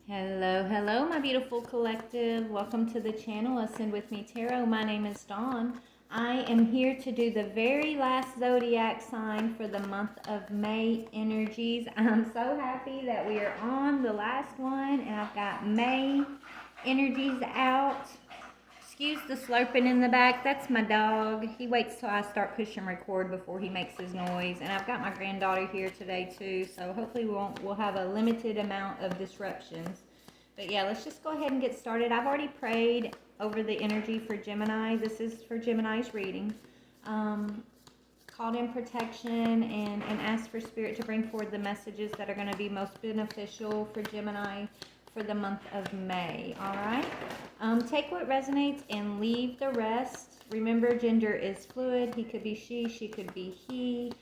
Hello, hello, my beautiful collective. Welcome to the channel, Ascend With Me Tarot. My name is Dawn. I am here to do the very last zodiac sign for the month of May energies. I'm so happy that we are on the last one, and I've got May energies out. Excuse the slurping in the back. That's my dog. He waits till I start pushing record before he makes his noise. And I've got my granddaughter here today too, so hopefully we'll have a limited amount of disruptions. But yeah, let's just go ahead and get started. I've already prayed over the energy for Gemini. This is for Gemini's reading. Called in protection and asked for Spirit to bring forward the messages that are going to be most beneficial for Gemini for the month of May. All right. Take what resonates and leave the rest. Remember, gender is fluid. He could be she could be he.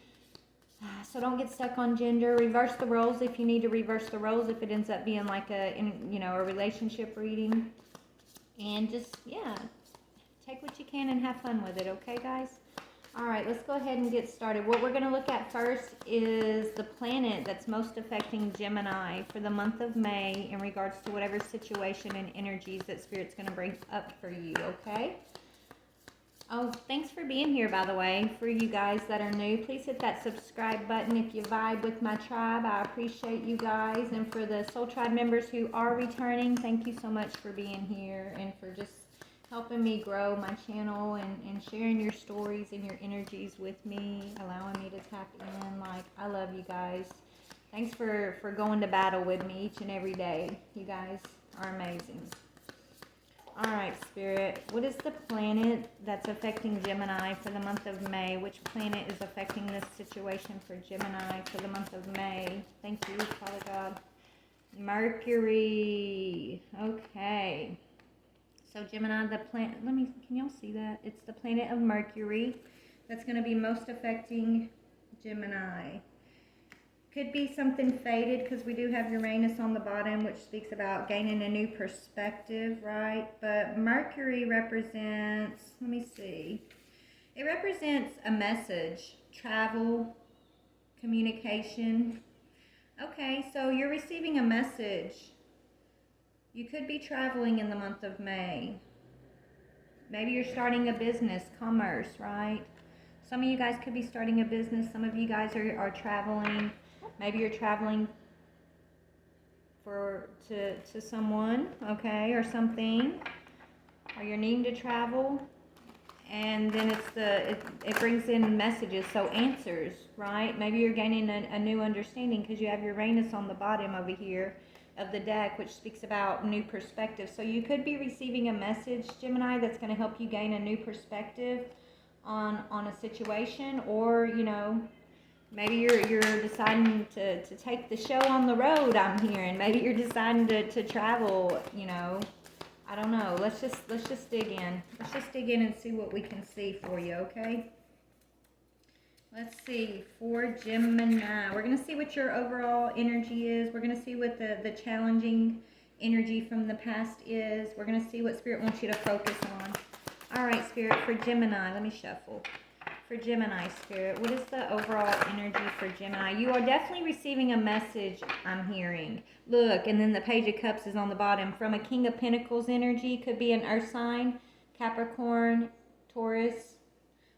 So don't get stuck on gender. Reverse the roles if you need to reverse the roles, if it ends up being like a relationship reading. And just, yeah, take what you can and have fun with it, okay, guys? All right, let's go ahead and get started. What we're going to look at first is the planet that's most affecting Gemini for the month of May in regards to whatever situation and energies that Spirit's going to bring up for you, okay? Oh, thanks for being here, by the way. For you guys that are new, please hit that subscribe button if you vibe with my tribe. I appreciate you guys. And for the Soul Tribe members who are returning, thank you so much for being here and for just helping me grow my channel and sharing your stories and your energies with me, allowing me to tap in. Like, I love you guys. Thanks for going to battle with me each and every day. You guys are amazing. All right, Spirit, what is the planet that's affecting Gemini for the month of May? Which planet is affecting this situation for Gemini for the month of May? Thank you, Father God. Mercury. Okay. So Gemini, the planet, can y'all see that? It's the planet of Mercury that's going to be most affecting Gemini. Could be something faded because we do have Uranus on the bottom, which speaks about gaining a new perspective, right? But Mercury represents, let me see, it represents a message, travel, communication. Okay, so you're receiving a message. You could be traveling in the month of May. Maybe you're starting a business, commerce, right? Some of you guys could be starting a business. Some of you guys are traveling. Maybe you're traveling to someone, okay, or something, or you're needing to travel, and then it brings in messages, so answers, right? Maybe you're gaining a new understanding because you have Uranus on the bottom over here of the deck, which speaks about new perspective. So you could be receiving a message, Gemini, that's going to help you gain a new perspective on a situation, or maybe you're deciding to take the show on the road, I'm hearing. Maybe you're deciding to travel, I don't know. Let's just dig in. Let's just dig in and see what we can see for you, okay? Let's see, for Gemini. We're going to see what your overall energy is. We're going to see what the challenging energy from the past is. We're going to see what Spirit wants you to focus on. All right, Spirit, for Gemini, let me shuffle. For Gemini, Spirit, what is the overall energy for Gemini? You are definitely receiving a message, I'm hearing. Look, and then the Page of Cups is on the bottom. From a King of Pentacles energy, could be an Earth sign, Capricorn, Taurus,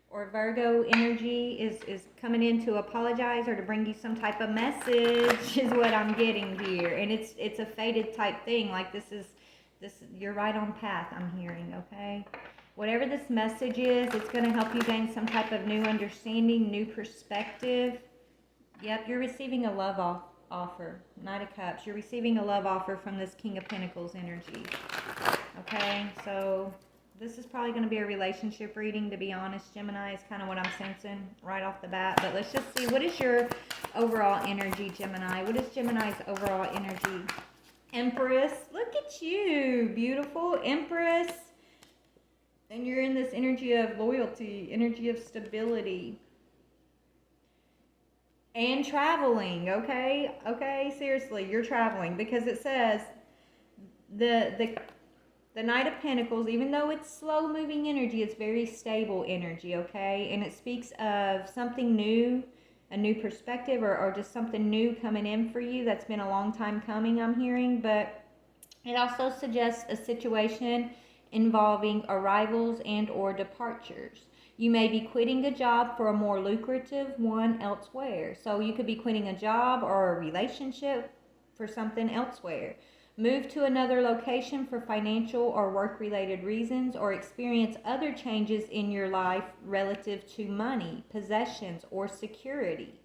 or Virgo energy is coming in to apologize or to bring you some type of message is what I'm getting here. And it's a faded type thing. Like this, you're right on path, I'm hearing, okay? Whatever this message is, it's going to help you gain some type of new understanding, new perspective. Yep, you're receiving a love offer. Knight of Cups. You're receiving a love offer from this King of Pentacles energy. Okay, so this is probably going to be a relationship reading, to be honest, Gemini, is kind of what I'm sensing right off the bat. But let's just see, what is your overall energy, Gemini? What is Gemini's overall energy? Empress. Look at you. Beautiful. Empress. And you're in this energy of loyalty, energy of stability, and traveling, okay? Okay, seriously, you're traveling, because it says the Knight of Pentacles, even though it's slow-moving energy, it's very stable energy, okay? And it speaks of something new, a new perspective, or just something new coming in for you that's been a long time coming, I'm hearing. But It also suggests a situation involving arrivals and or departures. You may be quitting a job for a more lucrative one elsewhere. So you could be quitting a job or a relationship for something elsewhere. Move to another location for financial or work related reasons, or experience other changes in your life relative to money, possessions, or security.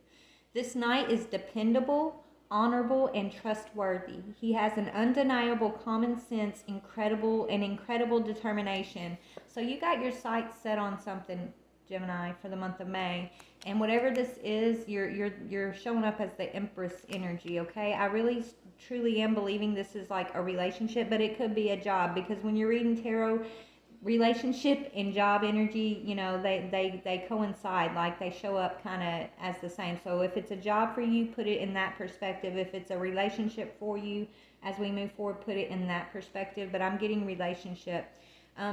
This knight is dependable, honorable, and trustworthy. He has an undeniable common sense, incredible determination. So you got your sights set on something, Gemini, for the month of May. And whatever this is, you're showing up as the Empress energy, okay? I really truly am believing this is like a relationship, but it could be a job, because when you're reading tarot, relationship and job energy, they coincide, like they show up kind of as the same. So if it's a job for you, put it in that perspective. If it's a relationship for you, as we move forward, put it in that perspective. But I'm getting relationship.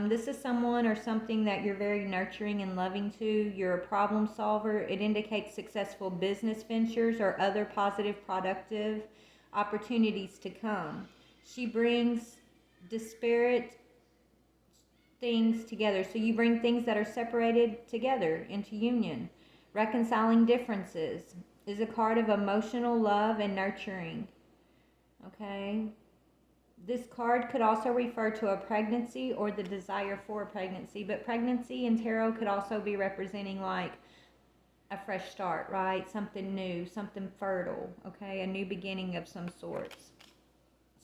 This is someone or something that you're very nurturing and loving to. You're a problem solver. It indicates successful business ventures or other positive, productive opportunities to come. She brings disparate things together. So you bring things that are separated together into union. Reconciling differences is a card of emotional love and nurturing. Okay. This card could also refer to a pregnancy or the desire for a pregnancy, but pregnancy in tarot could also be representing like a fresh start, right? Something new, something fertile, okay? A new beginning of some sorts.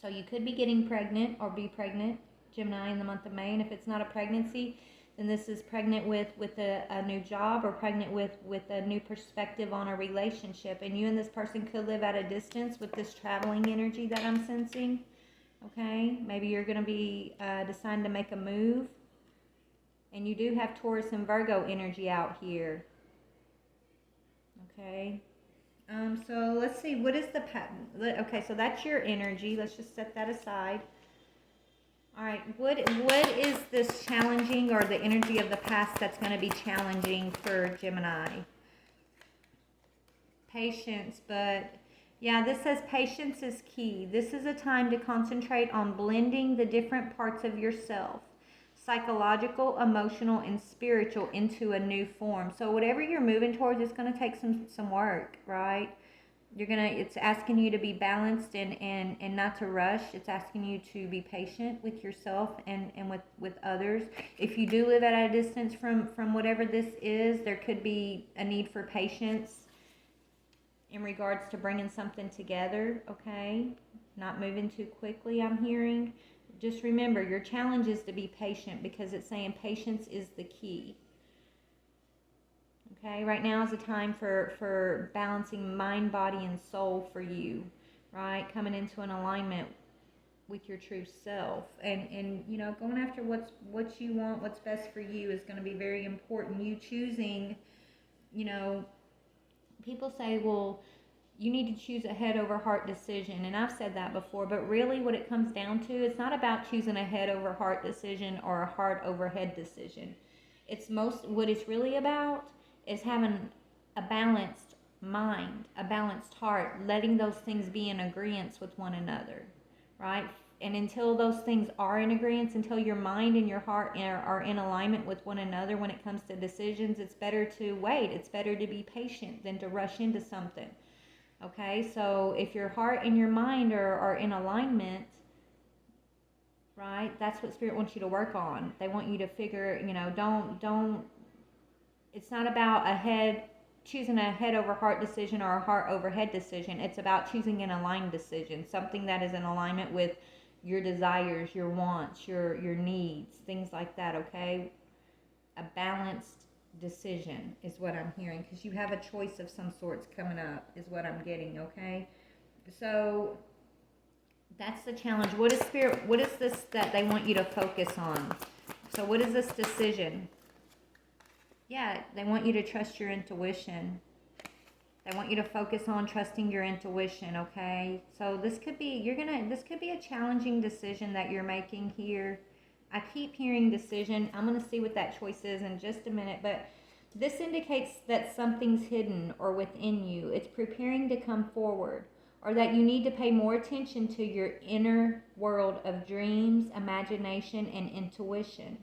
So you could be getting pregnant or be pregnant, Gemini, in the month of May. And if it's not a pregnancy, then this is pregnant with a new job, or pregnant with a new perspective on a relationship. And you and this person could live at a distance with this traveling energy that I'm sensing. Okay, maybe you're going to be deciding to make a move. And you do have Taurus and Virgo energy out here. Okay. So let's see, what is the pattern? Okay, so that's your energy. Let's just set that aside. All right, what is this challenging, or the energy of the past that's going to be challenging for Gemini? Patience, but yeah, this says patience is key. This is a time to concentrate on blending the different parts of yourself, psychological, emotional, and spiritual, into a new form. So whatever you're moving towards, it's going to take some work, right? It's asking you to be balanced and not to rush. It's asking you to be patient with yourself and with others. If you do live at a distance from whatever this is, there could be a need for patience in regards to bringing something together, okay? Not moving too quickly, I'm hearing. Just remember, your challenge is to be patient, because it's saying patience is the key. Okay, right now is a time for balancing mind, body, and soul for you, right? Coming into an alignment with your true self, and going after what you want, what's best for you, is going to be very important. You choosing, people say, well, you need to choose a head over heart decision, and I've said that before, but really what it comes down to, it's not about choosing a head over heart decision or a heart over head decision. What it's really about is having a balanced mind, a balanced heart, letting those things be in agreement with one another, right? And until those things are in agreement, until your mind and your heart are in alignment with one another when it comes to decisions, it's better to wait. It's better to be patient than to rush into something. Okay, so if your heart and your mind are in alignment, right, that's what Spirit wants you to work on. They want you to figure, don't, it's not about choosing a head over heart decision or a heart over head decision. It's about choosing an aligned decision, something that is in alignment with your desires, your wants, your needs, things like that, okay? A balanced decision is what I'm hearing, because you have a choice of some sorts coming up, is what I'm getting, okay? So that's the challenge. What is Spirit, what is this that they want you to focus on? So what is this decision? Yeah, they want you to trust your intuition. They want you to focus on trusting your intuition, okay? So this could be, this could be a challenging decision that you're making here. I keep hearing decision. I'm going to see what that choice is in just a minute, but this indicates that something's hidden or within you. It's preparing to come forward, or that you need to pay more attention to your inner world of dreams, imagination, and intuition.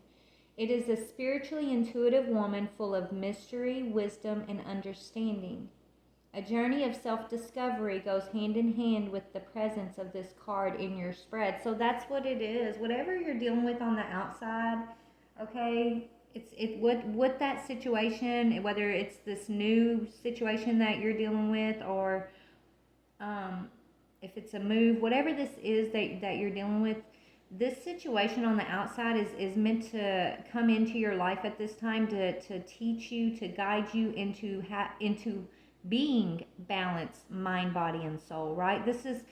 It is a spiritually intuitive woman full of mystery, wisdom, and understanding. A journey of self-discovery goes hand in hand with the presence of this card in your spread. So that's what it is. Whatever you're dealing with on the outside, okay, what that situation, whether it's this new situation that you're dealing with, or if it's a move, whatever this is that you're dealing with, this situation on the outside is meant to come into your life at this time to teach you, to guide you into being balanced, mind, body, and soul, right? This is,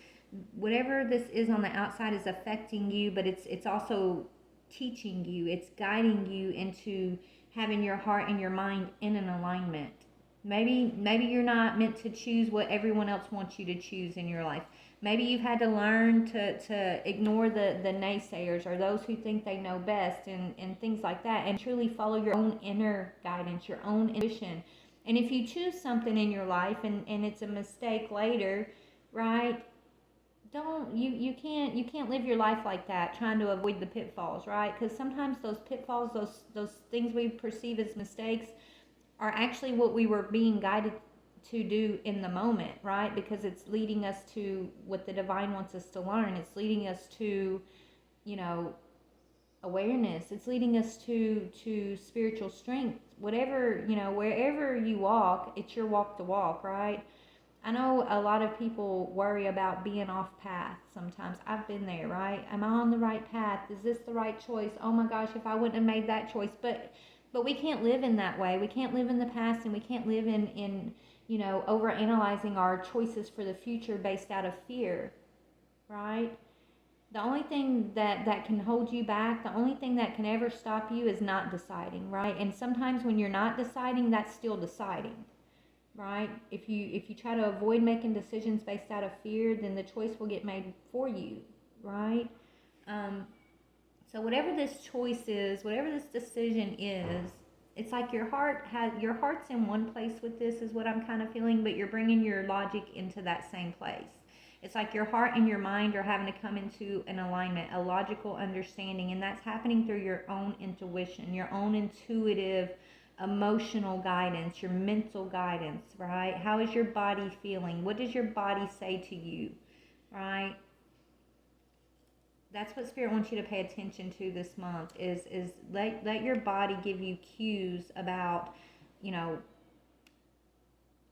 whatever this is on the outside is affecting you, but it's also teaching you, it's guiding you into having your heart and your mind in an alignment. Maybe you're not meant to choose what everyone else wants you to choose in your life. Maybe you've had to learn to ignore the naysayers, or those who think they know best, and things like that, and truly follow your own inner guidance, your own intuition. And if you choose something in your life and it's a mistake later, right? Don't you can't live your life like that, trying to avoid the pitfalls, right? Because sometimes those pitfalls, those things we perceive as mistakes, are actually what we were being guided to do in the moment, right? Because it's leading us to what the divine wants us to learn. It's leading us to, you know, awareness. It's leading us to spiritual strength. Whatever, you know, wherever you walk, it's your walk to walk, right? I know a lot of people worry about being off path sometimes. I've been there, right? Am I on the right path? Is this the right choice? Oh my gosh, if I wouldn't have made that choice. But we can't live in that way. We can't live in the past, and we can't live in you know, over analyzing our choices for the future based out of fear, right? The only thing that can hold you back, the only thing that can ever stop you is not deciding, right? And sometimes when you're not deciding, that's still deciding, right? If you try to avoid making decisions based out of fear, then the choice will get made for you, right? So whatever this choice is, whatever this decision is, it's like your heart's in one place with this, is what I'm kind of feeling, but you're bringing your logic into that same place. It's like your heart and your mind are having to come into an alignment, a logical understanding, and that's happening through your own intuition, your own intuitive, emotional guidance, your mental guidance, right? How is your body feeling? What does your body say to you, right? That's what Spirit wants you to pay attention to this month, is let your body give you cues about, you know,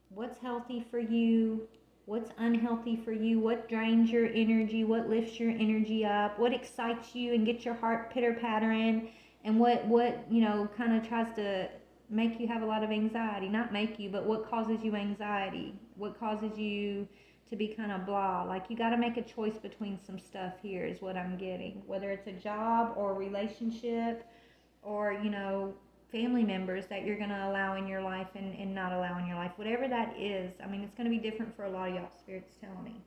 what's healthy for you, what's unhealthy for you, what drains your energy, what lifts your energy up, what excites you and gets your heart pitter-pattering, and what you know, kind of tries to make you have a lot of anxiety. Not make you, but what causes you anxiety, what causes you to be kind of blah. Like, you got to make a choice between some stuff here, is what I'm getting. Whether it's a job or a relationship, or, you know, family members that you're going to allow in your life and not allow in your life. Whatever that is, I mean, it's going to be different for a lot of y'all, Spirit's telling me.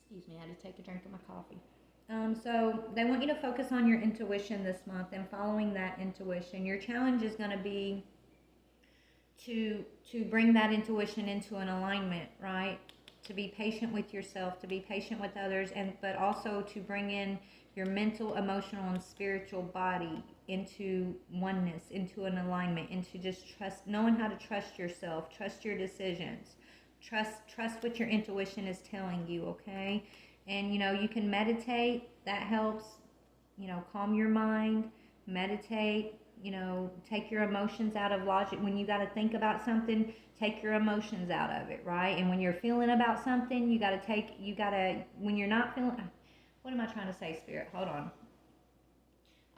Excuse me, I had to take a drink of my coffee. So they want you to focus on your intuition this month and following that intuition. Your challenge is going to be to bring that intuition into an alignment, right? To be patient with yourself, to be patient with others, but also to bring in your mental, emotional, and spiritual body into oneness, into an alignment, into just knowing how to trust yourself, trust your decisions, trust what your intuition is telling you, okay? And, you know, you can meditate. That helps, you know, calm your mind, meditate. You know, take your emotions out of logic. When you got to think about something, take your emotions out of it, right? And when you're feeling about something, when you're not feeling, what am I trying to say, Spirit? Hold on.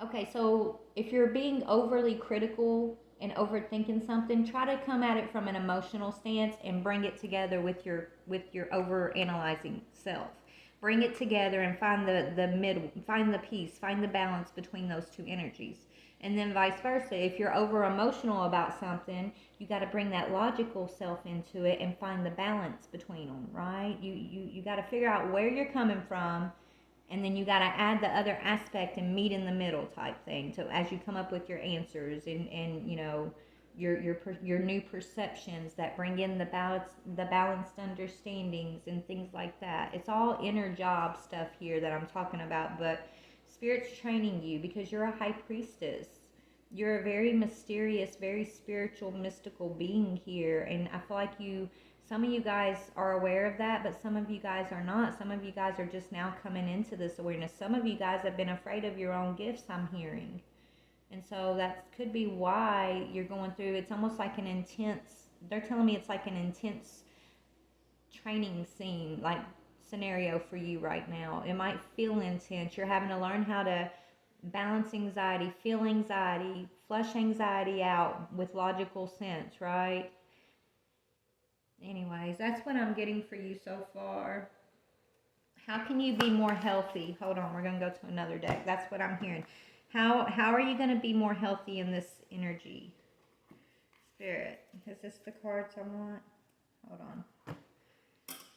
Okay, so if you're being overly critical and overthinking something, try to come at it from an emotional stance and bring it together with your over analyzing self. Bring it together and find the middle, find the peace, find the balance between those two energies. And then vice versa. If you're over emotional about something, you got to bring that logical self into it and find the balance between them, right? You got to figure out where you're coming from, and then you got to add the other aspect and meet in the middle type thing. So as you come up with your answers and you know, your new perceptions that bring in the balanced understandings and things like that. It's all inner job stuff here that I'm talking about, but Spirit's training you because you're a high priestess. You're a very mysterious, very spiritual, mystical being here, and I feel like some of you guys are aware of that, but some of you guys are not. Some of you guys are just now coming into this awareness. Some of you guys have been afraid of your own gifts, I'm hearing. And so that could be why you're going through, it's almost like an intense, they're telling me it's like an intense training scene, like scenario for you right now. It might feel intense. You're having to learn how to balance anxiety, feel anxiety, flush anxiety out with logical sense, right? Anyways, that's what I'm getting for you so far. How can you be more healthy? Hold on, we're going to go to another deck. That's what I'm hearing. How are you going to be more healthy in this energy? Spirit, is this the cards I want? Hold on.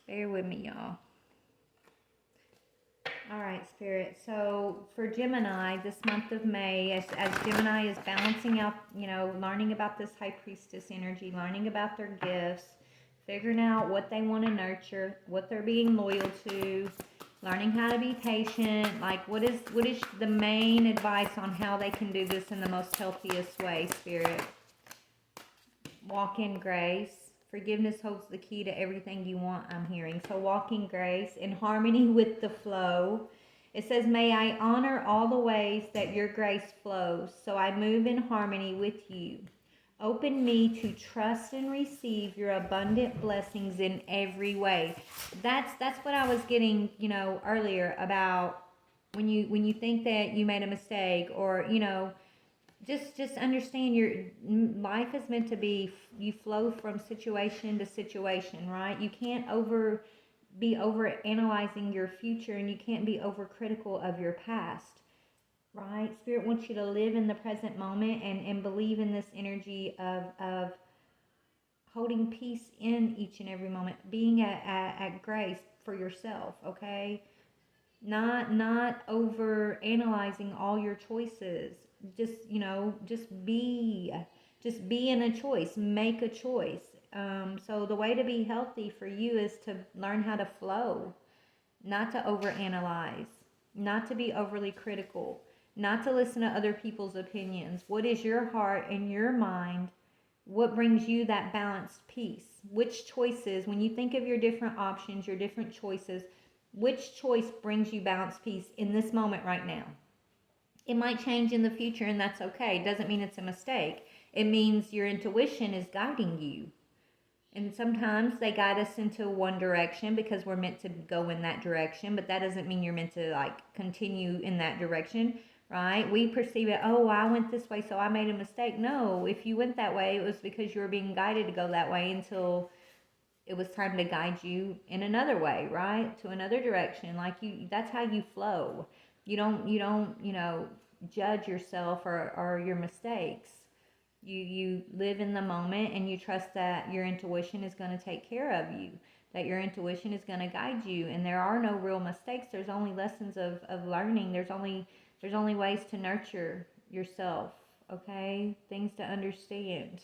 Bear with me, y'all. All right, Spirit. So for Gemini, this month of May, as Gemini is balancing out, learning about this High Priestess energy, learning about their gifts, figuring out what they want to nurture, what they're being loyal to, learning how to be patient, like what is the main advice on how they can do this in the most healthiest way, Spirit? Walk in grace. Forgiveness holds the key to everything you want, I'm hearing. So walk in grace, in harmony with the flow. It says, may I honor all the ways that your grace flows, so I move in harmony with you. Open me to trust and receive your abundant blessings in every way. That's what I was getting, earlier about when you think that you made a mistake, or just understand your life is meant to be, you flow from situation to situation, right? You can't be over analyzing your future, and you can't be overcritical of your past. Right? Spirit wants you to live in the present moment and believe in this energy of holding peace in each and every moment, being at grace for yourself, okay? Not over analyzing all your choices. Just be in a choice, make a choice. So the way to be healthy for you is to learn how to flow, not to overanalyze, not to be overly critical, not to listen to other people's opinions. What is your heart and your mind? What brings you that balanced peace? Which choices, when you think of your different options, your different choices, which choice brings you balanced peace in this moment right now? It might change in the future, and that's okay. It doesn't mean it's a mistake. It means your intuition is guiding you. And sometimes they guide us into one direction because we're meant to go in that direction, but that doesn't mean you're meant to continue in that direction, right? We perceive it, oh, I went this way, so I made a mistake. No, if you went that way, it was because you were being guided to go that way until it was time to guide you in another way, right? To another direction. That's how you flow. You don't judge yourself or your mistakes. You live in the moment, and you trust that your intuition is going to take care of you, that your intuition is going to guide you, and there are no real mistakes. There's only lessons of learning. There's only ways to nurture yourself, okay? Things to understand.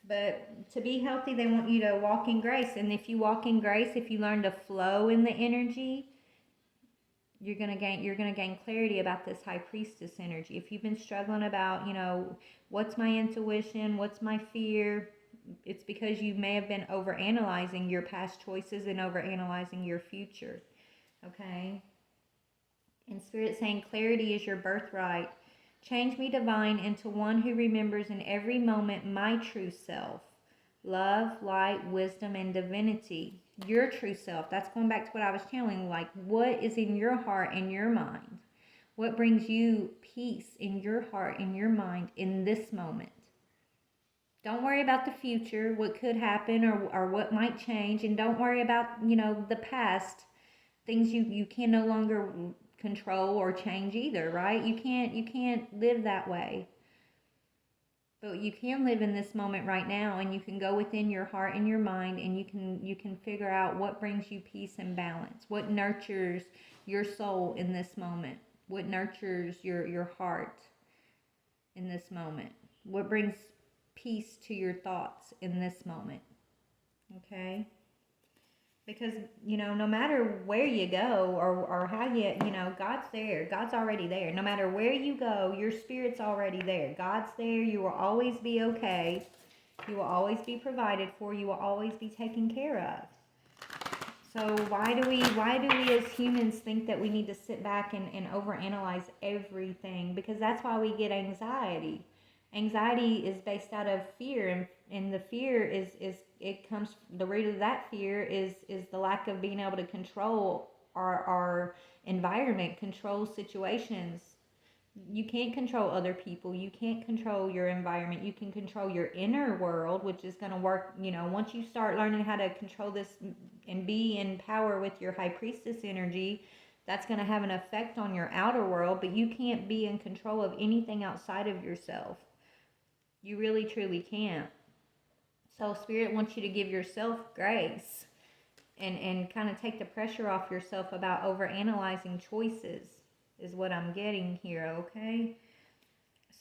But to be healthy, they want you to walk in grace, and if you walk in grace, if you learn to flow in the energy, you're gonna gain clarity about this High Priestess energy. If you've been struggling about, what's my intuition, what's my fear, it's because you may have been over analyzing your past choices and over analyzing your future. Okay? And Spirit saying clarity is your birthright. Change me, divine, into one who remembers in every moment my true self. Love, light, wisdom, and divinity. Your true self. That's going back to what I was telling you. What is in your heart and your mind? What brings you peace in your heart and your mind in this moment? Don't worry about the future, what could happen or what might change. And don't worry about, the past. Things you can no longer control or change either, right? You can't live that way. But you can live in this moment right now, and you can go within your heart and your mind, and you can figure out what brings you peace and balance, what nurtures your soul in this moment, what nurtures your heart in this moment, what brings peace to your thoughts in this moment. Okay? Because, no matter where you go or how God's there. God's already there. No matter where you go, your spirit's already there. God's there. You will always be okay. You will always be provided for. You will always be taken care of. So why do we as humans think that we need to sit back and overanalyze everything? Because that's why we get anxiety. Anxiety is based out of fear, and the fear is it comes, the root of that fear is the lack of being able to control our environment, control situations. You can't control other people. You can't control your environment. You can control your inner world, which is going to work, once you start learning how to control this and be in power with your high priestess energy, that's going to have an effect on your outer world, but you can't be in control of anything outside of yourself. You really, truly can't. So Spirit wants you to give yourself grace and kind of take the pressure off yourself about overanalyzing choices, is what I'm getting here, okay?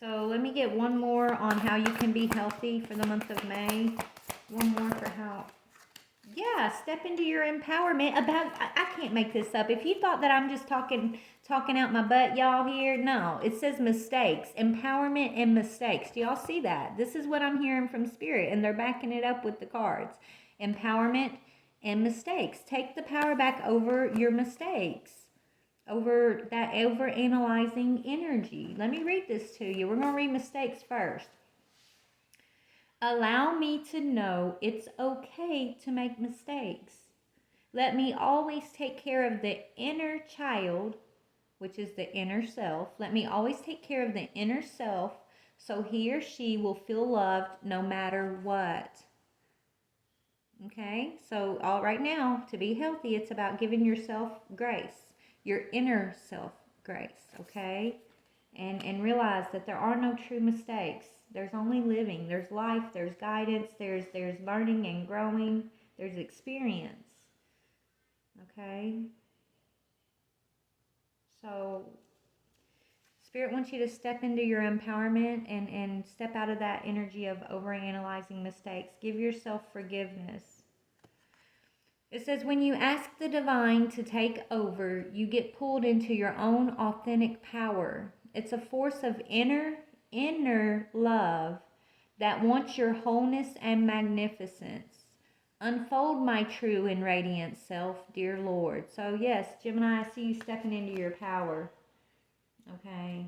So let me get one more on how you can be healthy for the month of May. One more for how... Yeah, step into your empowerment. I can't make this up. If you thought that I'm just talking out my butt, y'all, here, no. It says mistakes, empowerment and mistakes. Do y'all see that? This is what I'm hearing from Spirit, and they're backing it up with the cards. Empowerment and mistakes. Take the power back over your mistakes, over that over-analyzing energy. Let me read this to you. We're going to read mistakes first. Allow me to know it's okay to make mistakes. Let me always take care of the inner child, which is the inner self. Let me always take care of the inner self so he or she will feel loved no matter what. Okay, so all right now, to be healthy, it's about giving yourself grace, your inner self grace, okay? And realize that there are no true mistakes. There's only living. There's life. There's guidance. There's learning and growing. There's experience. Okay? So, Spirit wants you to step into your empowerment and step out of that energy of overanalyzing mistakes. Give yourself forgiveness. It says, when you ask the divine to take over, you get pulled into your own authentic power. It's a force of inner love that wants your wholeness and magnificence. Unfold my true and radiant self, dear Lord. So yes, Gemini, I see you stepping into your power. Okay.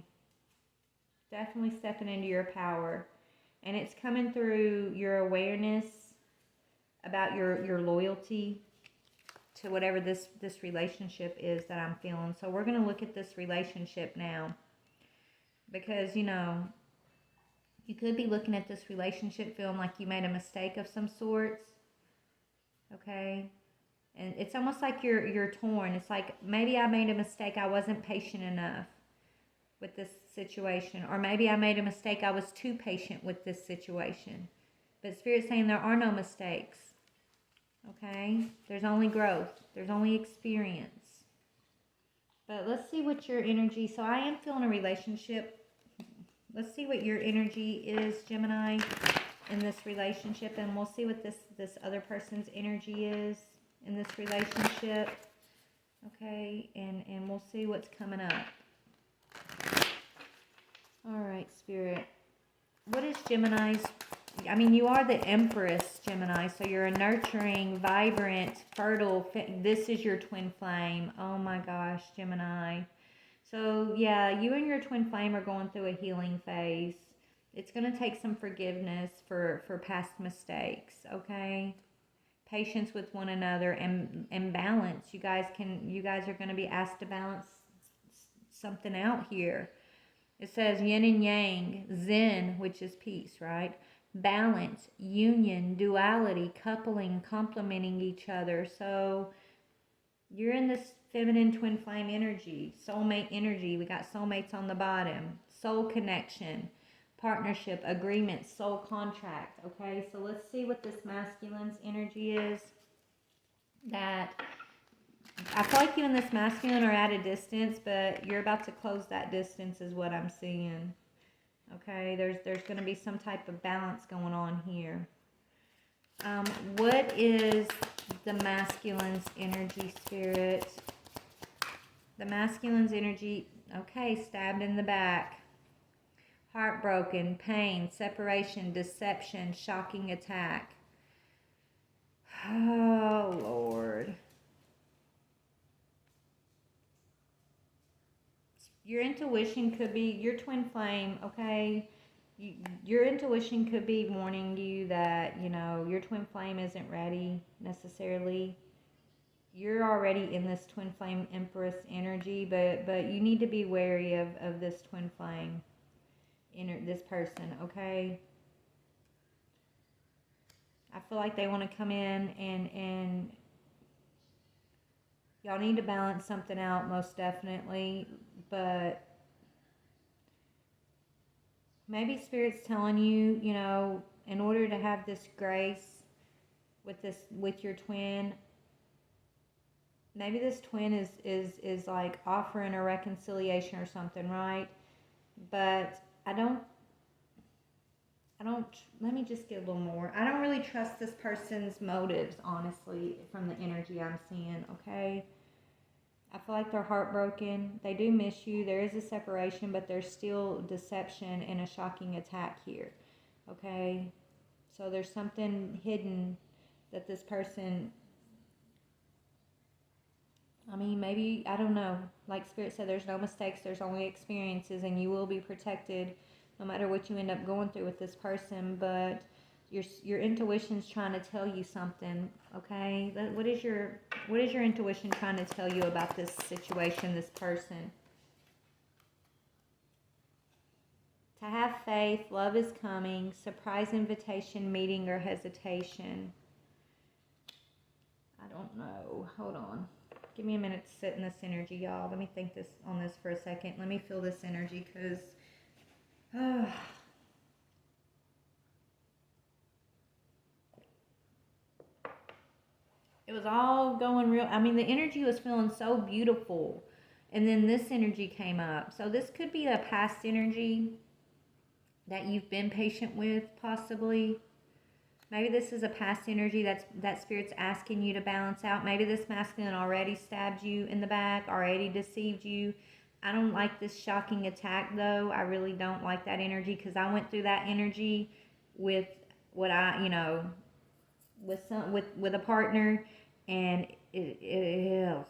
Definitely stepping into your power. And it's coming through your awareness about your loyalty to whatever this relationship is that I'm feeling. So we're going to look at this relationship now. Because, you could be looking at this relationship feeling like you made a mistake of some sorts. Okay? And it's almost like you're torn. It's like, maybe I made a mistake. I wasn't patient enough with this situation. Or maybe I made a mistake. I was too patient with this situation. But Spirit's saying there are no mistakes. Okay? There's only growth. There's only experience. But let's see what your energy... So I am feeling a relationship. Let's see what your energy is, Gemini, in this relationship. And we'll see what this other person's energy is in this relationship. Okay? And we'll see what's coming up. All right, Spirit. What is Gemini's... I mean, you are the Empress, Gemini, so you're a nurturing, vibrant, fertile... This is your twin flame. Oh my gosh, Gemini. So, yeah, you and your twin flame are going through a healing phase. It's going to take some forgiveness for past mistakes, okay? Patience with one another and balance. You guys are going to be asked to balance something out here. It says yin and yang, zen, which is peace, right? Balance, union, duality, coupling, complementing each other. So you're in this feminine twin flame energy, soulmate energy. We got soulmates on the bottom. Soul connection, partnership, agreement, soul contract. Okay, so let's see what this masculine's energy is. That I feel like you and this masculine are at a distance, but you're about to close that distance is what I'm seeing. Okay, there's going to be some type of balance going on here. What is the masculine's energy, Spirit? The masculine's energy, okay, stabbed in the back. Heartbroken, pain, separation, deception, shocking attack. Oh, Lord. Your intuition could be your twin flame, okay? Your intuition could be warning you that, your twin flame isn't ready necessarily. You're already in this twin flame empress energy, but you need to be wary of this twin flame, this person, okay? I feel like they want to come in and y'all need to balance something out, most definitely, but maybe Spirit's telling you, in order to have this grace with your twin, maybe this twin is like offering a reconciliation or something, right? But I don't, let me just get a little more. I don't really trust this person's motives, honestly, from the energy I'm seeing, okay? I feel like they're heartbroken. They do miss you. There is a separation, but there's still deception and a shocking attack here, okay? So there's something hidden that this person, maybe, I don't know. Like Spirit said, there's no mistakes, there's only experiences, and you will be protected no matter what you end up going through with this person, but your intuition's trying to tell you something, okay? What is your intuition trying to tell you about this situation, this person? To have faith, love is coming, surprise invitation, meeting, or hesitation. I don't know. Hold on. Give me a minute to sit in this energy, y'all. Let me think on this for a second. Let me feel this energy, because it was all going real. The energy was feeling so beautiful. And then this energy came up. So this could be a past energy that you've been patient with, possibly. Maybe this is a past energy that Spirit's asking you to balance out. Maybe this masculine already stabbed you in the back, already deceived you. I don't like this shocking attack, though. I really don't like that energy, because I went through that energy with what with a partner, and it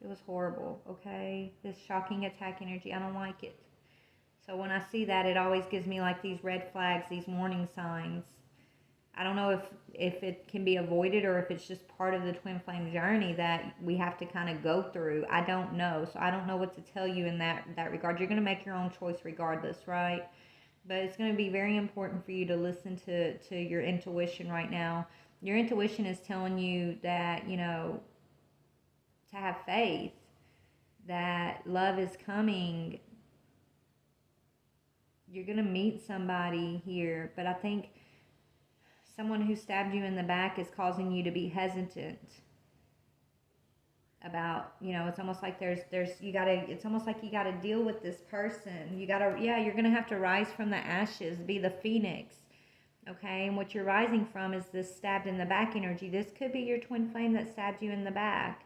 was horrible, okay? This shocking attack energy, I don't like it. So when I see that, it always gives me like these red flags, these warning signs. I don't know if it can be avoided, or if it's just part of the twin flame journey that we have to kind of go through. I don't know. So I don't know what to tell you in that regard. You're going to make your own choice regardless, right? But it's going to be very important for you to listen to your intuition right now. Your intuition is telling you that, to have faith, that love is coming. You're going to meet somebody here, but I think someone who stabbed you in the back is causing you to be hesitant about, it's almost like it's almost like you gotta deal with this person. You're gonna have to rise from the ashes, be the phoenix, okay? And what you're rising from is this stabbed in the back energy. This could be your twin flame that stabbed you in the back,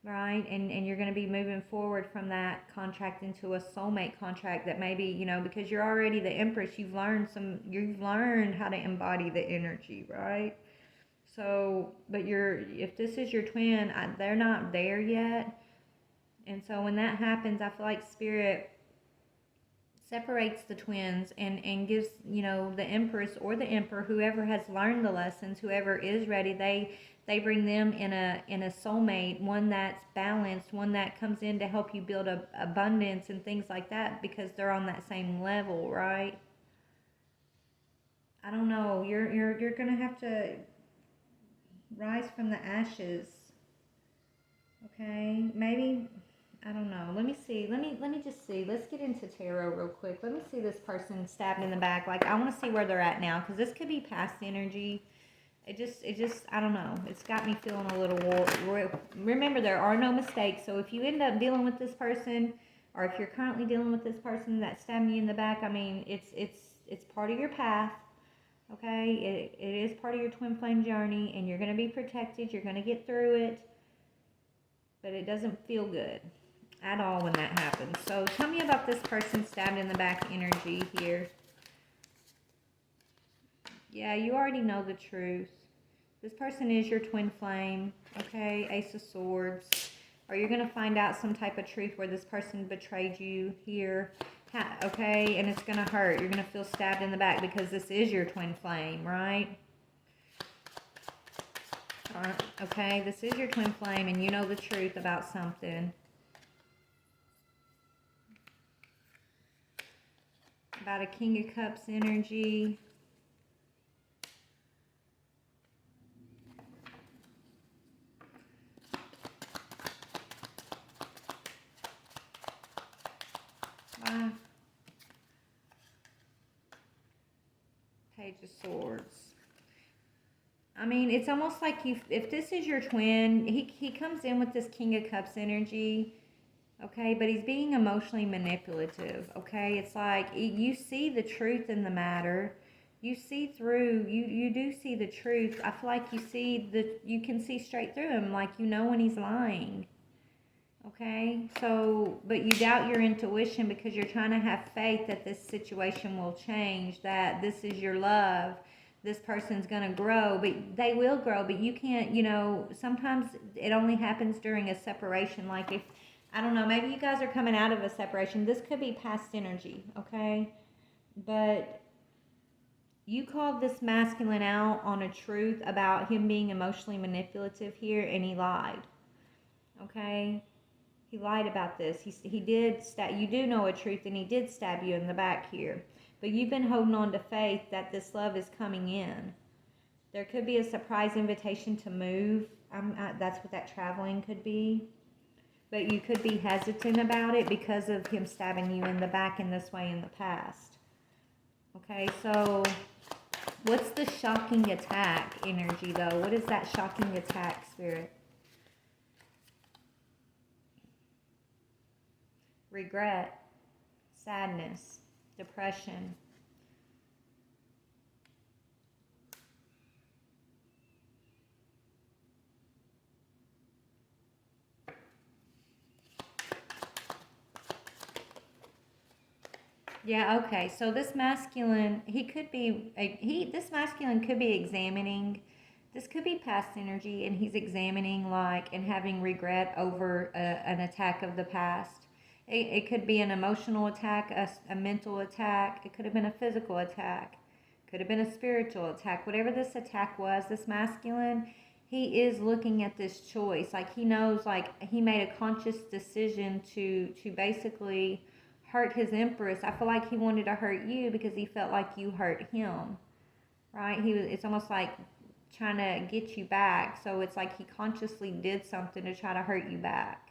right? And you're gonna be moving forward from that contract into a soulmate contract that maybe, because you're already the Empress, you've learned how to embody the energy, right? So, but if this is your twin, they're not there yet. And so when that happens, I feel like Spirit separates the twins and gives, the Empress or the Emperor, whoever has learned the lessons, whoever is ready, they bring them in a soulmate, one that's balanced, one that comes in to help you build abundance and things like that, because they're on that same level, right? I don't know. You're gonna have to rise from the ashes. Okay, maybe, I don't know. Let me see. Let me just see. Let's get into tarot real quick. Let me see this person stabbed in the back. Like, I want to see where they're at now, because this could be past energy. It just, I don't know. It's got me feeling a little Remember, there are no mistakes. So if you end up dealing with this person, or if you're currently dealing with this person that stabbed you in the back, I mean, it's part of your path. Okay, it is part of your twin flame journey, and you're going to be protected. You're going to get through it, but it doesn't feel good at all when that happens. So tell me about this person stabbed in the back energy here. Yeah, you already know the truth. This person is your twin flame, okay? Ace of Swords. Or you're going to find out some type of truth where this person betrayed you here, okay? And it's going to hurt. You're going to feel stabbed in the back because this is your twin flame, right? Okay, this is your twin flame and you know the truth about something. About a King of Cups energy. Page of Swords. I mean, it's almost like if this is your twin, he comes in with this King of Cups energy, okay, but he's being emotionally manipulative, okay? It's like you see the truth in the matter. You see through, you do see the truth. I feel like you can see straight through him, like you know when he's lying. Okay, so, but you doubt your intuition because you're trying to have faith that this situation will change, that this is your love, this person's going to grow, but they will grow, but you can't, sometimes it only happens during a separation. Like if, I don't know, maybe you guys are coming out of a separation. This could be past energy, okay? But you called this masculine out on a truth about him being emotionally manipulative here, and he lied, okay? He lied about this. He did stab. You do know a truth, and he did stab you in the back here. But you've been holding on to faith that this love is coming in. There could be a surprise invitation to move. That's what that traveling could be. But you could be hesitant about it because of him stabbing you in the back in this way in the past. Okay, so what's the shocking attack energy, though? What is that shocking attack, Spirit? Regret, sadness, depression. Yeah, okay. So this masculine, this masculine could be examining, this could be past energy, and he's examining and having regret over an attack of the past. It could be an emotional attack, a mental attack. It could have been a physical attack. Could have been a spiritual attack. Whatever this attack was, this masculine, he is looking at this choice. Like he knows, like he made a conscious decision to basically hurt his empress. I feel like he wanted to hurt you because he felt like you hurt him, right? It's almost like trying to get you back. So it's like he consciously did something to try to hurt you back.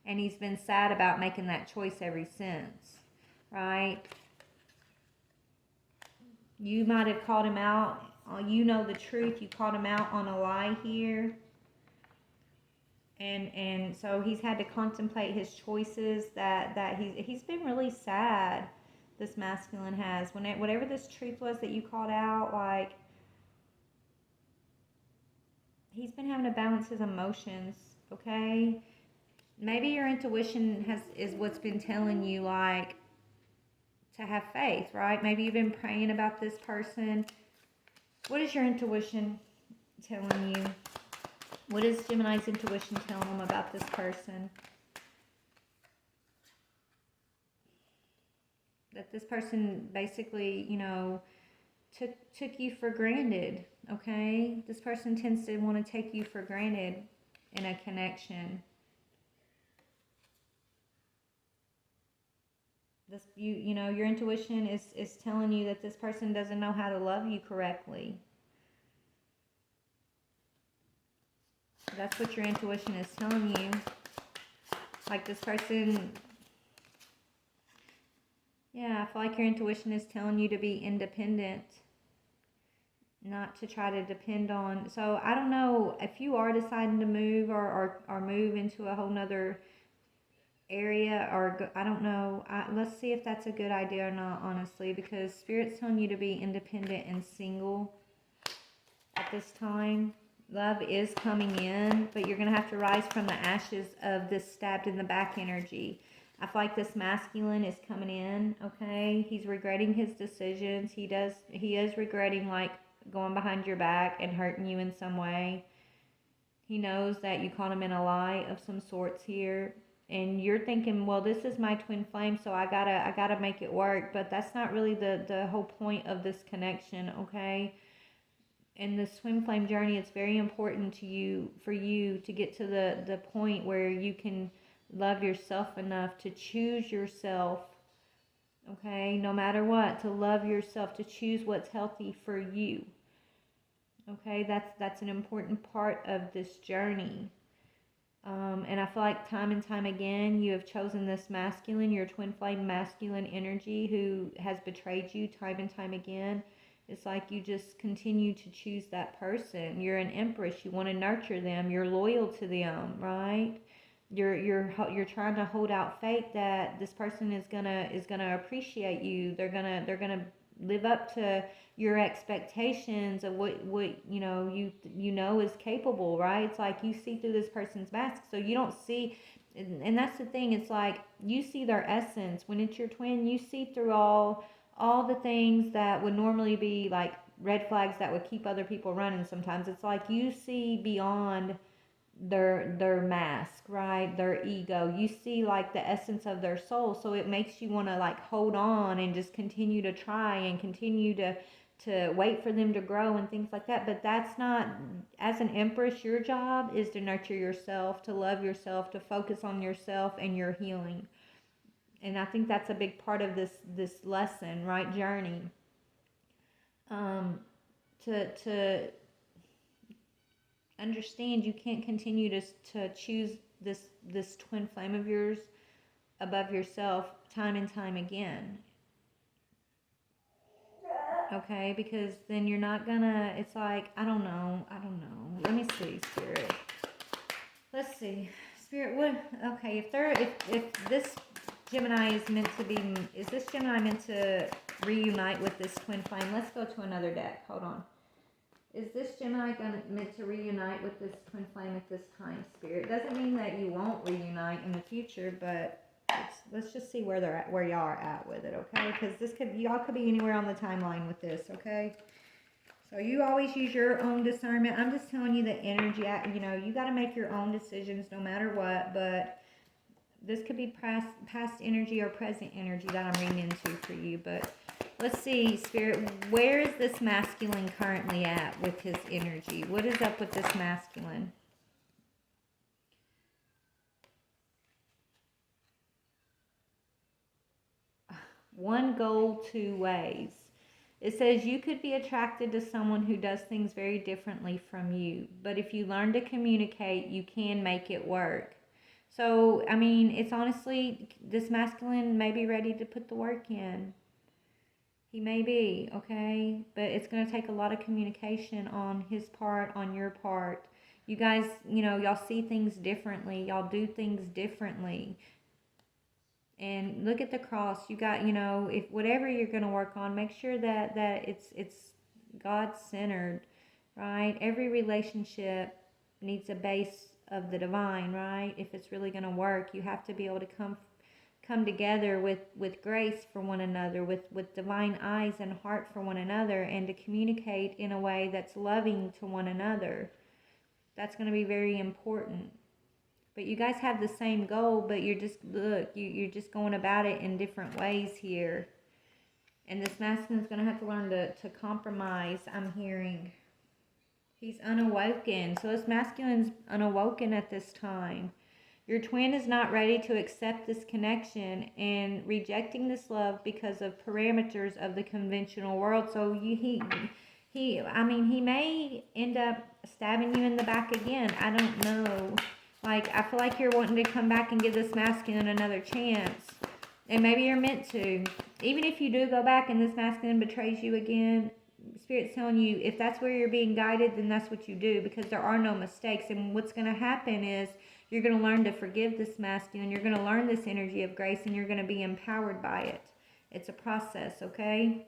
And he's been sad about making that choice ever since, right? You might have called him out. You know the truth. You called him out on a lie here. And so he's had to contemplate his choices, that he's been really sad, this masculine has. Whatever this truth was that you called out, like, he's been having to balance his emotions, okay? Maybe your intuition is what's been telling you, like, to have faith, right? Maybe you've been praying about this person. What is your intuition telling you? What is Gemini's intuition telling them about this person? That this person basically, took you for granted, okay? This person tends to want to take you for granted in a connection. Your intuition is telling you that this person doesn't know how to love you correctly. That's what your intuition is telling you. Like this person, yeah, I feel like your intuition is telling you to be independent, not to try to depend on. So I don't know if you are deciding to move or move into a whole nother area, or I don't know. Let's see if that's a good idea or not, honestly, because Spirit's telling you to be independent and single at this time. Love is coming in, but you're going to have to rise from the ashes of this stabbed in the back energy. I feel like this masculine is coming in, okay? He's regretting his decisions. He is regretting, like, going behind your back and hurting you in some way. He knows that you caught him in a lie of some sorts here. And you're thinking, well, this is my twin flame, so I gotta make it work. But that's not really the whole point of this connection, okay? In this twin flame journey, it's very important for you to get to the point where you can love yourself enough to choose yourself, okay? No matter what, to love yourself, to choose what's healthy for you. Okay, that's an important part of this journey. And I feel like time and time again, you have chosen this masculine, your twin flame masculine energy, who has betrayed you time and time again. It's like you just continue to choose that person. You're an empress. You want to nurture them. You're loyal to them, right? You're trying to hold out faith that this person is gonna appreciate you. They're gonna live up to your expectations of what you know is capable, right? It's like you see through this person's mask, so you don't see, and that's the thing. It's like you see their essence. When it's your twin, you see through all the things that would normally be like red flags that would keep other people running. Sometimes it's like you see beyond their mask, right? Their ego. You see like the essence of their soul, so it makes you want to like hold on and just continue to try and continue to wait for them to grow and things like that. But that's not, as an empress, your job is to nurture yourself, to love yourself, to focus on yourself and your healing. And I think that's a big part of this lesson, right? Journey. To understand you can't continue to choose this twin flame of yours above yourself time and time again. Okay, because then you're not gonna, it's like, I don't know. Let me see, Spirit. Let's see. Spirit, what, okay, if this Gemini is meant to be, is this Gemini meant to reunite with this twin flame? Let's go to another deck. Hold on. Is this Gemini meant to reunite with this twin flame at this time, Spirit? It doesn't mean that you won't reunite in the future, but let's just see where they're at, where y'all are at with it, okay? Because y'all could be anywhere on the timeline with this, okay? So you always use your own discernment. I'm just telling you the energy. You got to make your own decisions no matter what. But this could be past energy or present energy that I'm reading into for you, but. Let's see, Spirit, where is this masculine currently at with his energy? What is up with this masculine? One goal, two ways. It says you could be attracted to someone who does things very differently from you, but if you learn to communicate, you can make it work. So, I mean, it's honestly, this masculine may be ready to put the work in. He may be, okay? But it's going to take a lot of communication on his part, on your part. You guys, y'all see things differently. Y'all do things differently. And look at the cross. You got, if whatever you're going to work on, make sure that it's God-centered, right? Every relationship needs a base of the divine, right? If it's really going to work, you have to be able to come together with grace for one another, with divine eyes and heart for one another, and to communicate in a way that's loving to one another. That's going to be very important. But you guys have the same goal, but you're just going about it in different ways here. And this masculine's going to have to learn to compromise, I'm hearing. He's unawoken. So this masculine's unawoken at this time. Your twin is not ready to accept this connection and rejecting this love because of parameters of the conventional world. So he may end up stabbing you in the back again. I don't know. Like, I feel like you're wanting to come back and give this masculine another chance. And maybe you're meant to. Even if you do go back and this masculine betrays you again, Spirit's telling you, if that's where you're being guided, then that's what you do, because there are no mistakes. And what's going to happen is You're going to learn to forgive this masculine. You're going to learn this energy of grace, and you're going to be empowered by it. It's a process, okay?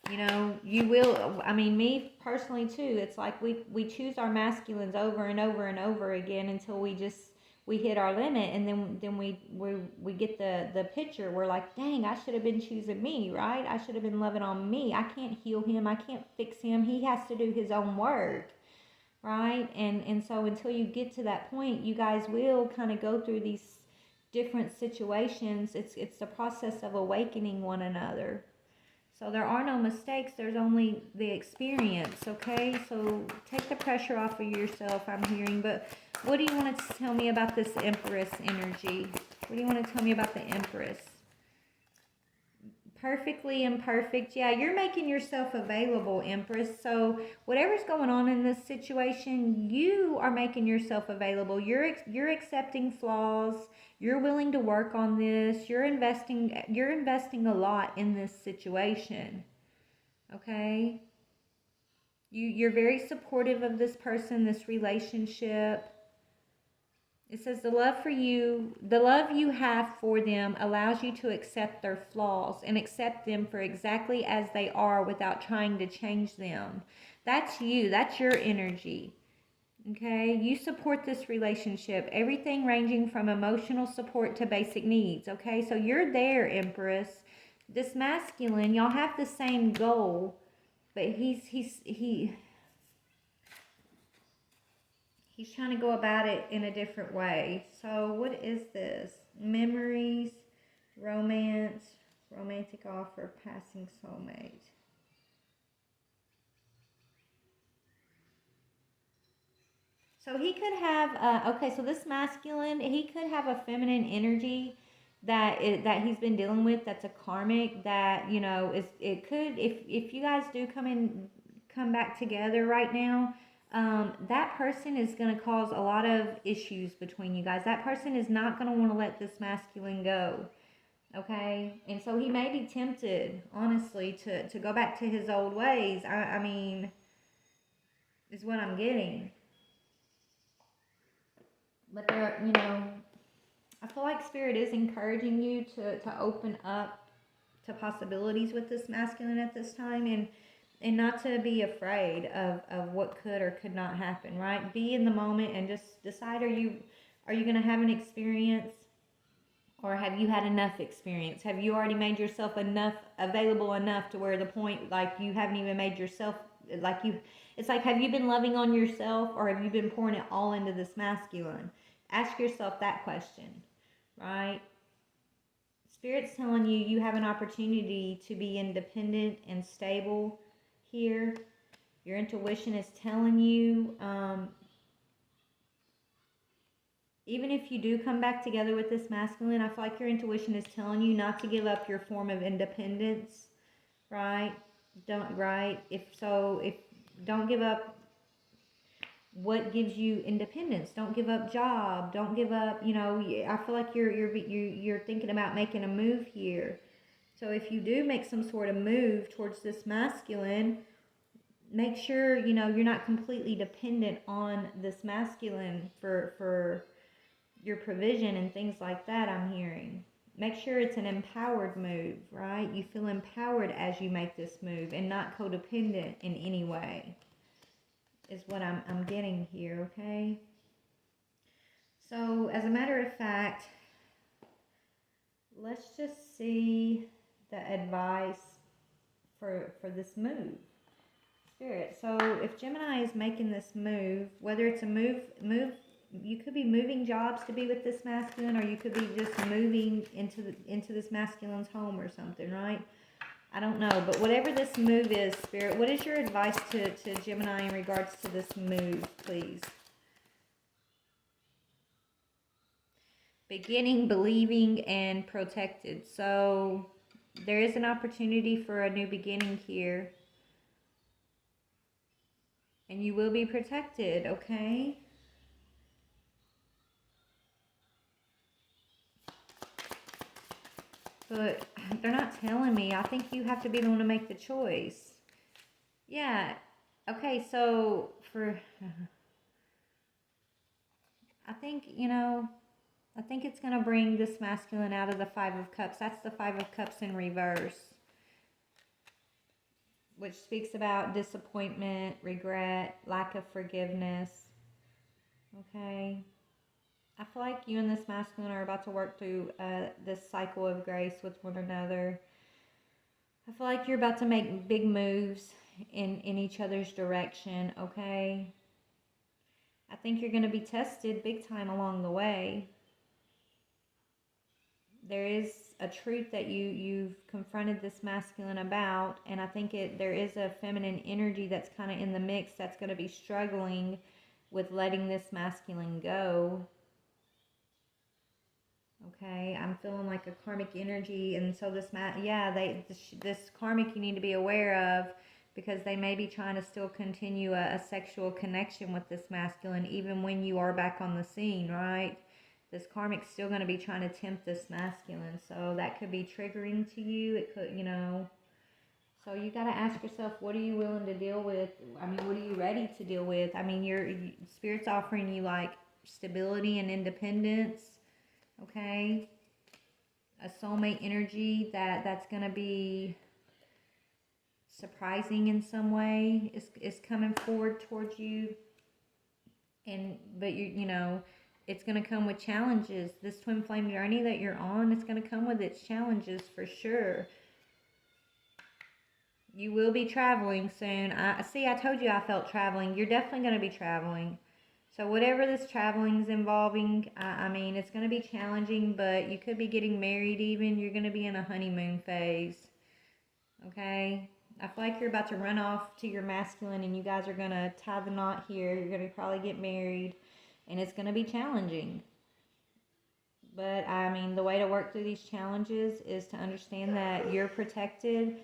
You know, you will, I mean, me personally too, it's like we choose our masculines over and over and over again until we hit our limit, and then we get the picture. We're like, dang, I should have been choosing me, right? I should have been loving on me. I can't heal him. I can't fix him. He has to do his own work, right? And so until you get to that point, you guys will kind of go through these different situations. It's the process of awakening one another. So there are no mistakes, there's only the experience, okay? So take the pressure off of yourself, I'm hearing. But what do you want to tell me about this Empress energy? What do you want to tell me about the Empress? Perfectly imperfect. Yeah, you're making yourself available, Empress. So whatever's going on in this situation, you are making yourself available. You're accepting flaws. You're willing to work on this. You're investing a lot in this situation. Okay? You're very supportive of this person, this relationship. It says the love you have for them allows you to accept their flaws and accept them for exactly as they are without trying to change them. That's you. That's your energy. Okay? You support this relationship. Everything ranging from emotional support to basic needs. Okay? So you're there, Empress. This masculine, y'all have the same goal, but he's trying to go about it in a different way. So what is this? Memories, romance, romantic offer, passing soulmate. So he could have, okay, so this masculine, he could have a feminine energy that he's been dealing with, that's a karmic, that, you know, it could, if you guys do come back together right now, that person is going to cause a lot of issues between you guys. That person is not going to want to let this masculine go, okay? And so he may be tempted, honestly, to go back to his old ways. I mean, is what I'm getting. But there, you know, I feel like Spirit is encouraging you to open up to possibilities with this masculine at this time, and not to be afraid of what could or could not happen, right? Be in the moment and just decide, are you going to have an experience, or have you had enough experience? Have you already made yourself available enough to where the point, like, you haven't even made yourself, like, it's like, have you been loving on yourself, or have you been pouring it all into this masculine? Ask yourself that question, right? Spirit's telling you you have an opportunity to be independent and stable here. Your intuition is telling you, even if you do come back together with this masculine, I feel like your intuition is telling you not to give up your form of independence, right? If don't give up what gives you independence. Don't give up job. Don't give up, you know, I feel like you're thinking about making a move here. So if you do make some sort of move towards this masculine, make sure, you know, you're not completely dependent on this masculine for your provision and things like that, I'm hearing. Make sure it's an empowered move, right? You feel empowered as you make this move and not codependent in any way, is what I'm getting here, okay? So, as a matter of fact, let's just see the advice for this move. Spirit. So, if Gemini is making this move, whether it's a move, you could be moving jobs to be with this masculine, or you could be just moving into this masculine's home or something, right? I don't know, but whatever this move is, Spirit, what is your advice to Gemini in regards to this move, please? Beginning, believing, and protected. So there is an opportunity for a new beginning here. And you will be protected, okay? But they're not telling me. I think you have to be the one to make the choice. Yeah. Okay, so I think, you know, I think it's going to bring this masculine out of the Five of Cups. That's the Five of Cups in reverse, which speaks about disappointment, regret, lack of forgiveness. Okay. I feel like you and this masculine are about to work through this cycle of grace with one another. I feel like you're about to make big moves in each other's direction, okay? I think you're going to be tested big time along the way. There is a truth that you've confronted this masculine about, and I think there is a feminine energy that's kind of in the mix that's going to be struggling with letting this masculine go. Okay, I'm feeling like a karmic energy, and so this karmic you need to be aware of, because they may be trying to still continue a sexual connection with this masculine even when you are back on the scene, right? This karmic's still going to be trying to tempt this masculine, so that could be triggering to you. It could, you know, so you got to ask yourself, what are you willing to deal with? I mean, what are you ready to deal with? I mean, Spirit's offering you like stability and independence. Okay, a soulmate energy that's going to be surprising in some way is coming forward towards you, but you know, it's going to come with challenges. This twin flame journey that you're on, it's going to come with its challenges for sure. You will be traveling soon. I told you I felt traveling. You're definitely going to be traveling. So whatever this traveling is involving, I mean, it's going to be challenging, but you could be getting married even. You're going to be in a honeymoon phase, okay? I feel like you're about to run off to your masculine, and you guys are going to tie the knot here. You're going to probably get married, and it's going to be challenging. But, I mean, the way to work through these challenges is to understand that you're protected.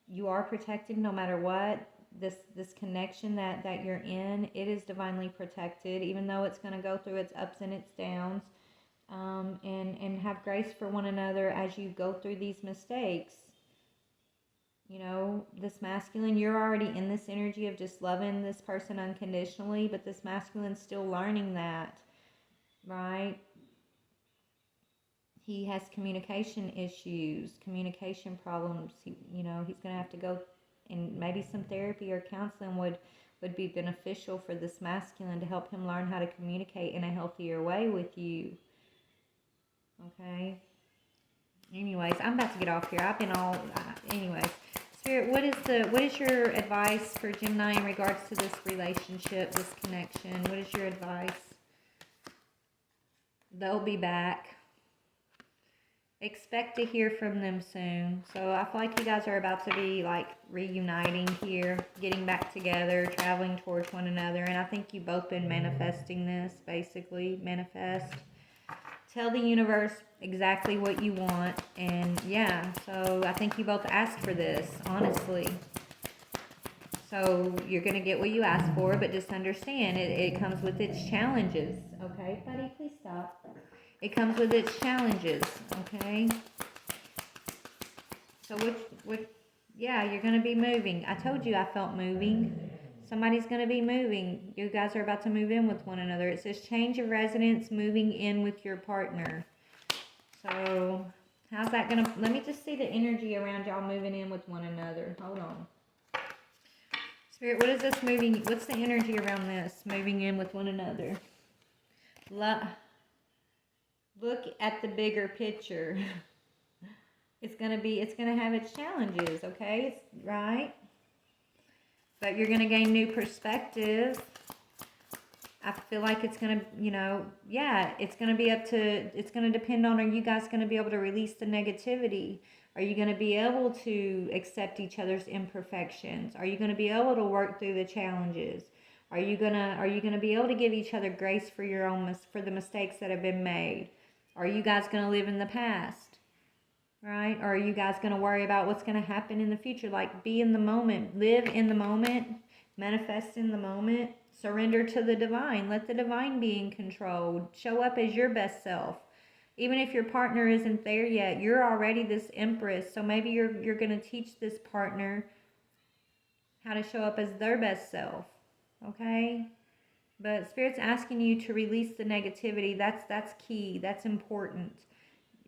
You are protected no matter what. This connection that you're in, it is divinely protected, even though it's going to go through its ups and its downs, and have grace for one another as you go through these mistakes. You know, this masculine, you're already in this energy of just loving this person unconditionally, but this masculine's still learning that, right? He has communication issues, communication problems. He's going to have to go, and maybe some therapy or counseling would be beneficial for this masculine to help him learn how to communicate in a healthier way with you. Okay. Anyways, I'm about to get off here. I've been all. Anyways, Spirit, what is your advice for Gemini in regards to this relationship, this connection? What is your advice? They'll be back. Expect to hear from them soon. So I feel like you guys are about to be like reuniting here, getting back together, traveling towards one another. And I think you've both been manifesting this, basically. Manifest. Tell the universe exactly what you want. And yeah, so I think you both asked for this, honestly. So you're going to get what you asked for, but just understand it comes with its challenges. Okay, buddy, please stop. It comes with its challenges, okay? So yeah, you're going to be moving. I told you I felt moving. Somebody's going to be moving. You guys are about to move in with one another. It says change of residence, moving in with your partner. So how's that going to, let me just see the energy around y'all moving in with one another. Hold on. Spirit, what is this what's the energy around this, moving in with one another? Look at the bigger picture. It's going to have its challenges, okay? Right? But you're going to gain new perspective. I feel like it's going to, it's going to depend on, are you guys going to be able to release the negativity? Are you going to be able to accept each other's imperfections? Are you going to be able to work through the challenges? Are you going to be able to give each other grace for for the mistakes that have been made? Are you guys going to live in the past? Right? Or are you guys going to worry about what's going to happen in the future? Like, be in the moment, live in the moment, manifest in the moment, surrender to the divine. Let the divine be in control. Show up as your best self. Even if your partner isn't there yet, you're already this empress. So maybe you're going to teach this partner how to show up as their best self. Okay? But Spirit's asking you to release the negativity. That's key. That's important,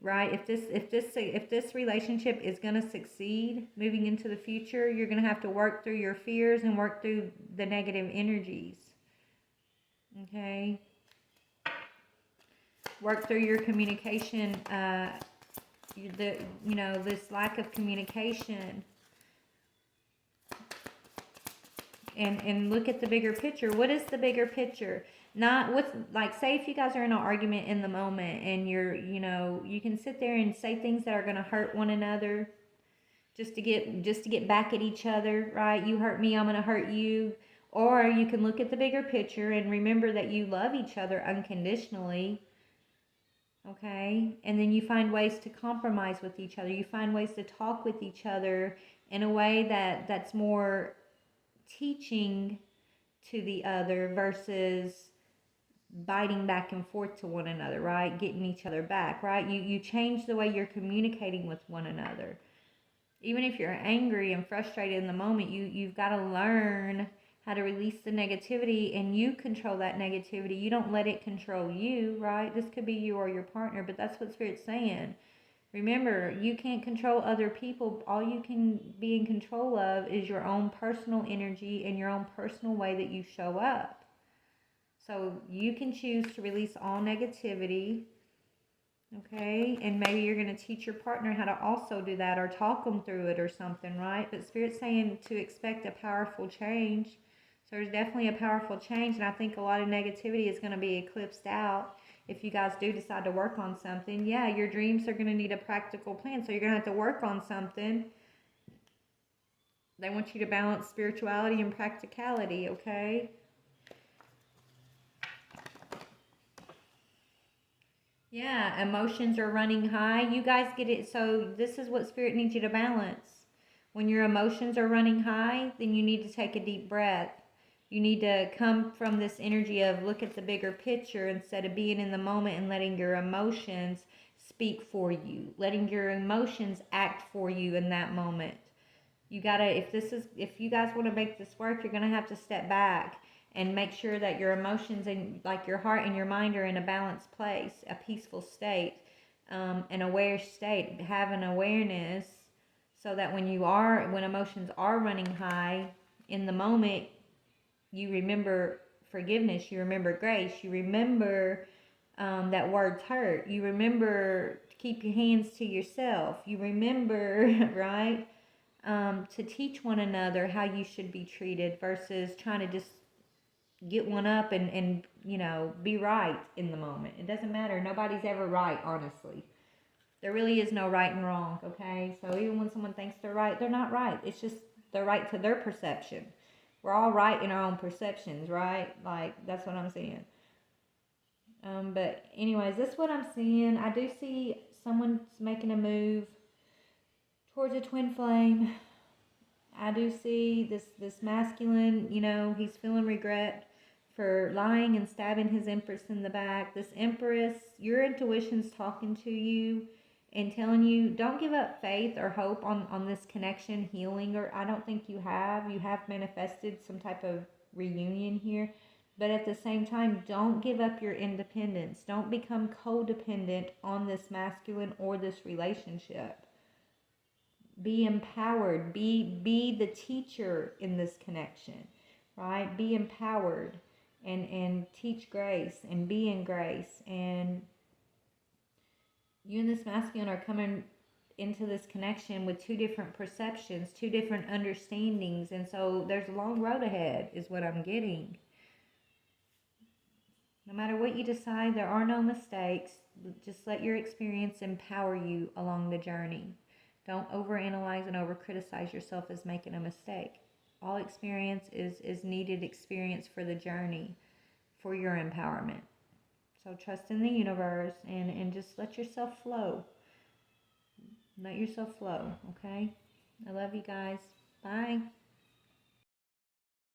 right? If this relationship is going to succeed moving into the future, you're going to have to work through your fears and work through the negative energies. Okay? Work through your communication, this lack of communication. And look at the bigger picture. What is the bigger picture? Not what's, like, say if you guys are in an argument in the moment and you can sit there and say things that are going to hurt one another just to get back at each other, right? You hurt me, I'm going to hurt you. Or you can look at the bigger picture and remember that you love each other unconditionally. Okay? And then you find ways to compromise with each other. You find ways to talk with each other in a way that's more teaching to the other versus biting back and forth to one another, right? Getting each other back, right? You change the way you're communicating with one another. Even if you're angry and frustrated in the moment, you've got to learn how to release the negativity, and you control that negativity. You don't let it control you, right? This could be you or your partner, but that's what Spirit's saying. Remember, you can't control other people. All you can be in control of is your own personal energy and your own personal way that you show up. So you can choose to release all negativity, okay? And maybe you're going to teach your partner how to also do that, or talk them through it or something, right? But Spirit's saying to expect a powerful change. So there's definitely a powerful change, and I think a lot of negativity is going to be eclipsed out if you guys do decide to work on something. Yeah, your dreams are going to need a practical plan, so you're going to have to work on something. They want you to balance spirituality and practicality, okay? Yeah, emotions are running high. You guys get it. So this is what Spirit needs you to balance. When your emotions are running high, then you need to take a deep breath. You need to come from this energy of look at the bigger picture instead of being in the moment and letting your emotions speak for you, letting your emotions act for you in that moment. You gotta, if you guys want to make this work, you're gonna have to step back and make sure that your emotions and like your heart and your mind are in a balanced place, a peaceful state, an aware state. Have an awareness so that when emotions are running high in the moment, you remember forgiveness, you remember grace, you remember that words hurt, you remember to keep your hands to yourself, you remember, right, to teach one another how you should be treated versus trying to just get one up and be right in the moment. It doesn't matter. Nobody's ever right, honestly. There really is no right and wrong, okay? So even when someone thinks they're right, they're not right. It's just they're right to their perception. We're all right in our own perceptions, right? Like, that's what I'm saying. But anyways, this is what I'm seeing. I do see someone's making a move towards a twin flame. I do see this masculine, he's feeling regret for lying and stabbing his empress in the back. This empress, your intuition's talking to you and telling you, don't give up faith or hope on this connection healing. Or I don't think you have. You have manifested some type of reunion here. But at the same time, don't give up your independence. Don't become codependent on this masculine or this relationship. Be empowered. Be the teacher in this connection, right? Be empowered and teach grace and be in grace. And you and this masculine are coming into this connection with two different perceptions, two different understandings. And so there's a long road ahead is what I'm getting. No matter what you decide, there are no mistakes. Just let your experience empower you along the journey. Don't overanalyze and overcriticize yourself as making a mistake. All experience is needed experience for the journey, for your empowerment. So trust in the universe and just let yourself flow. Let yourself flow, okay? I love you guys. Bye.